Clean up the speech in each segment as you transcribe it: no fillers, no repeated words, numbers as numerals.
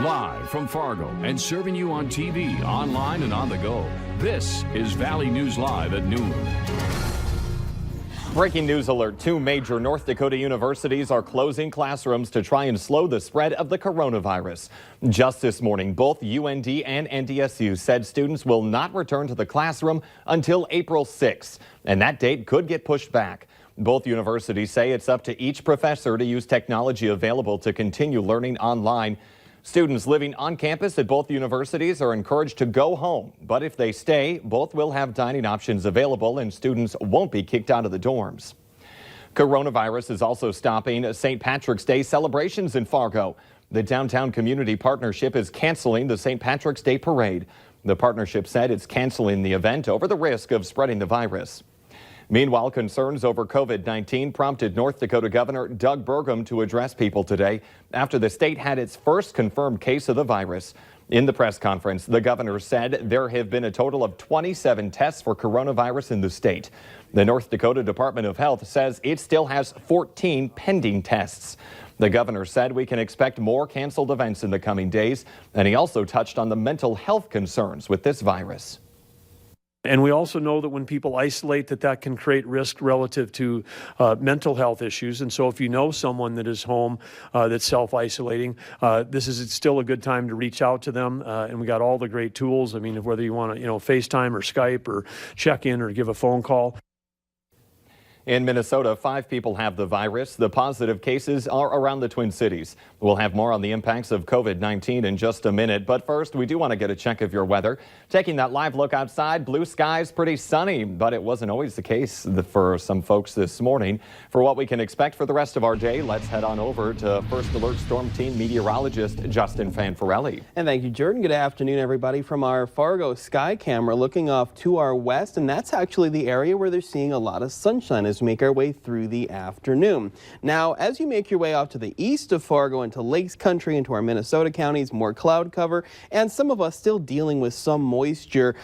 Live from Fargo and serving you on TV, online, and on the go. This is Valley News Live at noon. Breaking news alert. 2 major North Dakota universities are closing classrooms to try and slow the spread of the coronavirus. Just this morning, both UND and NDSU said students will not return to the classroom until April 6th, and that date could get pushed back. Both universities say it's up to each professor to use technology available to continue learning online. Students living on campus at both universities are encouraged to go home, but if they stay, both will have dining options available and students won't be kicked out of the dorms. Coronavirus is also stopping St. Patrick's Day celebrations in Fargo. The Downtown Community Partnership is canceling the St. Patrick's Day parade. The partnership said it's canceling the event over the risk of spreading the virus. Meanwhile, concerns over COVID-19 prompted North Dakota Governor Doug Burgum to address people today after the state had its first confirmed case of the virus. In the press conference, the governor said there have been a total of 27 tests for coronavirus in the state. The North Dakota Department of Health says it still has 14 pending tests. The governor said we can expect more canceled events in the coming days, and he also touched on the mental health concerns with this virus. And we also know that when people isolate, that can create risk relative to mental health issues. And so if you know someone that is home that's self-isolating, this is still a good time to reach out to them. And we got all the great tools. I mean, whether you want to, FaceTime or Skype or check in or give a phone call. In Minnesota, 5 people have the virus. The positive cases are around the Twin Cities. We'll have more on the impacts of COVID-19 in just a minute. But first, we do want to get a check of your weather. Taking that live look outside, blue skies, pretty sunny, but it wasn't always the case for some folks this morning. For what we can expect for the rest of our day, let's head on over to First Alert Storm Team meteorologist Justin Fanfarelli. And thank you, Jordan. Good afternoon, everybody, from our Fargo sky camera looking off to our west. And that's actually the area where they're seeing a lot of sunshine as we make our way through the afternoon. Now, as you make your way off to the east of Fargo into Lakes Country, into our Minnesota counties, more cloud cover, and some of us still dealing with some moisture,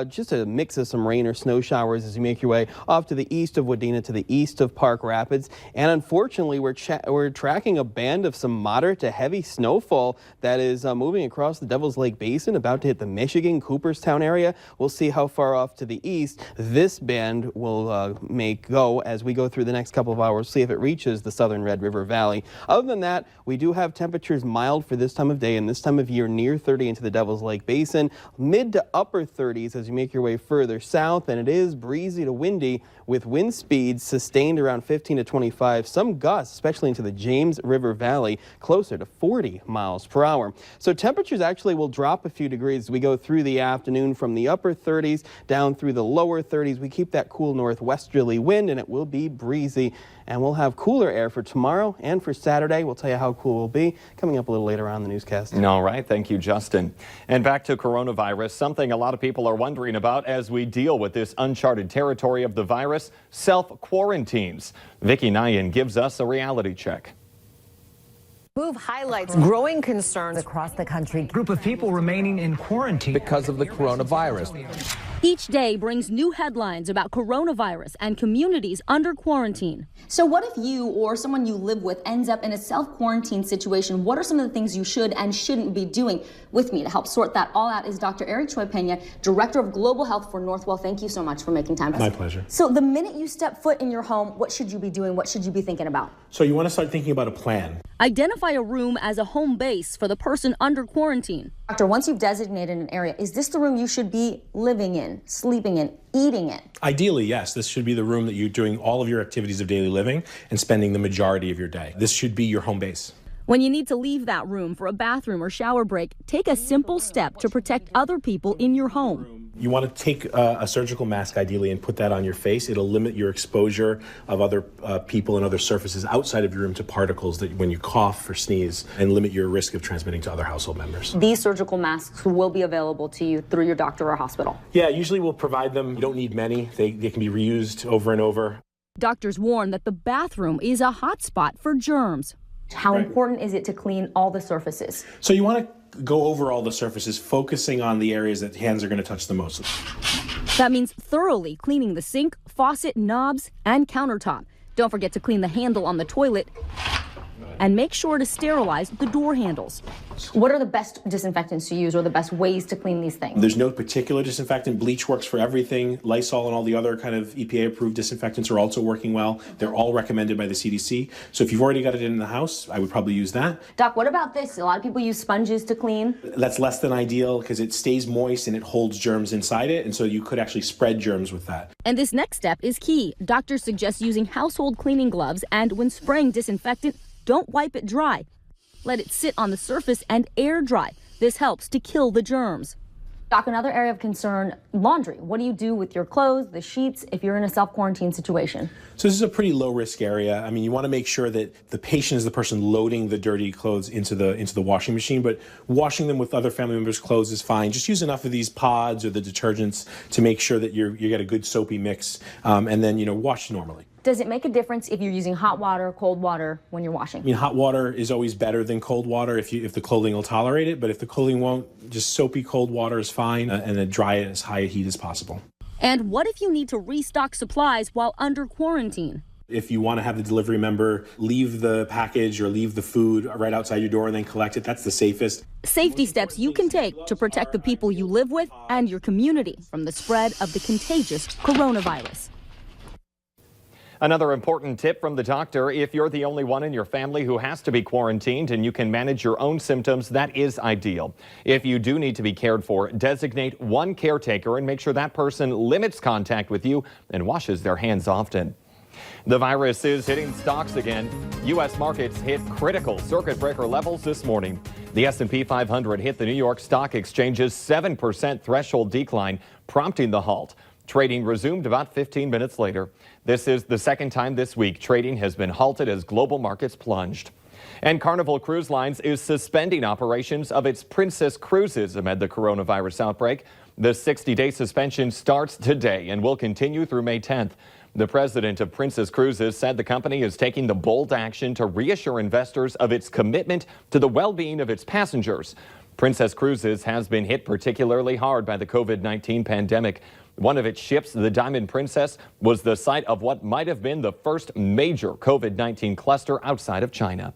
just a mix of some rain or snow showers as you make your way off to the east of Wadena, to the east of Park Rapids. And unfortunately, we're tracking a band of some moderate to heavy snowfall that is moving across the Devil's Lake Basin, about to hit the Michigan, Cooperstown area. We'll see how far off to the east this band will go as we go through the next couple of hours, see if it reaches the southern Red River Valley. Other than that, we do have temperatures mild for this time of day and this time of year, near 30 into the Devil's Lake Basin, mid to upper 30s as you make your way further south, and it is breezy to windy with wind speeds sustained around 15 to 25, some gusts, especially into the James River Valley, closer to 40 miles per hour. So temperatures actually will drop a few degrees as we go through the afternoon from the upper 30s down through the lower 30s. We keep that cool northwesterly wind, and it will be breezy, and we'll have cooler air for tomorrow and for Saturday. We'll tell you how cool it will be coming up a little later on in the newscast. All right. Thank you, Justin. And back to coronavirus, something a lot of people are wondering about as we deal with this uncharted territory of the virus, self-quarantines. Vicki Nyan gives us a reality check. Move highlights growing concerns across the country. Group of people remaining in quarantine because of the coronavirus. Each day brings new headlines about coronavirus and communities under quarantine. So what if you or someone you live with ends up in a self-quarantine situation? What are some of the things you should and shouldn't be doing? With me to help sort that all out is Dr. Eric Choi Pena, Director of Global Health for Northwell. Thank you so much for making time for us. My pleasure. So the minute you step foot in your home, what should you be doing? What should you be thinking about? So you want to start thinking about a plan. Identify a room as a home base for the person under quarantine. Doctor, once you've designated an area, is this the room you should be living in, sleeping in, eating in? Ideally, yes. This should be the room that you're doing all of your activities of daily living and spending the majority of your day. This should be your home base. When you need to leave that room for a bathroom or shower break, take a simple step to protect other people in your home. You want to take a surgical mask, ideally, and put that on your face. It'll limit your exposure of other people and other surfaces outside of your room to particles that when you cough or sneeze, and limit your risk of transmitting to other household members. These surgical masks will be available to you through your doctor or hospital. Yeah, usually we'll provide them. You don't need many. They can be reused over and over. Doctors warn that the bathroom is a hot spot for germs. How important is it to clean all the surfaces? So you want to go over all the surfaces, focusing on the areas that hands are going to touch the most. That means thoroughly cleaning the sink, faucet, knobs, and countertop. Don't forget to clean the handle on the toilet And make sure to sterilize the door handles. What are the best disinfectants to use or the best ways to clean these things? There's no particular disinfectant. Bleach works for everything. Lysol and all the other kind of EPA-approved disinfectants are also working well. They're all recommended by the CDC. So if you've already got it in the house, I would probably use that. Doc, what about this? A lot of people use sponges to clean. That's less than ideal because it stays moist and it holds germs inside it, and so you could actually spread germs with that. And this next step is key. Doctors suggest using household cleaning gloves, and when spraying disinfectant, don't wipe it dry. Let it sit on the surface and air dry. This helps to kill the germs. Doc, another area of concern, laundry. What do you do with your clothes, the sheets, if you're in a self-quarantine situation? So this is a pretty low-risk area. I mean, you want to make sure that the patient is the person loading the dirty clothes into the washing machine, but washing them with other family members' clothes is fine. Just use enough of these pods or the detergents to make sure that you get a good soapy mix, and then, wash normally. Does it make a difference if you're using hot water or cold water when you're washing? I mean, hot water is always better than cold water if the clothing will tolerate it, but if the clothing won't, just soapy cold water is fine, and then dry it as high a heat as possible. And what if you need to restock supplies while under quarantine? If you want to have the delivery member leave the package or leave the food right outside your door and then collect it, that's the safest. Safety steps you can take to protect the people you live with and your community from the spread of the contagious coronavirus. Another important tip from the doctor: if you're the only one in your family who has to be quarantined and you can manage your own symptoms, that is ideal. If you do need to be cared for, designate one caretaker and make sure that person limits contact with you and washes their hands often. The virus is hitting stocks again. U.S. markets hit critical circuit breaker levels this morning. The S&P 500 hit the New York Stock Exchange's 7% threshold decline, prompting the halt. Trading resumed about 15 minutes later. This is the second time this week trading has been halted as global markets plunged. And Carnival Cruise Lines is suspending operations of its Princess Cruises amid the coronavirus outbreak. The 60-day suspension starts today and will continue through May 10th. The president of Princess Cruises said the company is taking the bold action to reassure investors of its commitment to the well-being of its passengers. Princess Cruises has been hit particularly hard by the COVID-19 pandemic. One of its ships, the Diamond Princess, was the site of what might have been the first major COVID-19 cluster outside of China.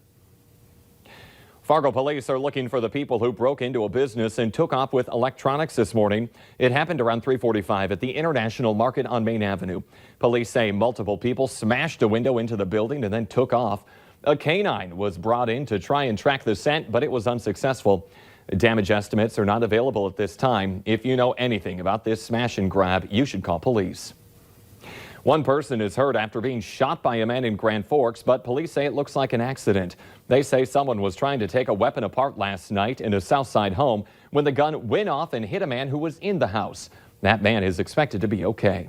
Fargo police are looking for the people who broke into a business and took off with electronics this morning. It happened around 3:45 at the International Market on Main Avenue. Police say multiple people smashed a window into the building and then took off. A canine was brought in to try and track the scent, but it was unsuccessful. Damage estimates are not available at this time. If you know anything about this smash and grab, you should call police. One person is hurt after being shot by a man in Grand Forks, but police say it looks like an accident. They say someone was trying to take a weapon apart last night in a Southside home when the gun went off and hit a man who was in the house. That man is expected to be okay.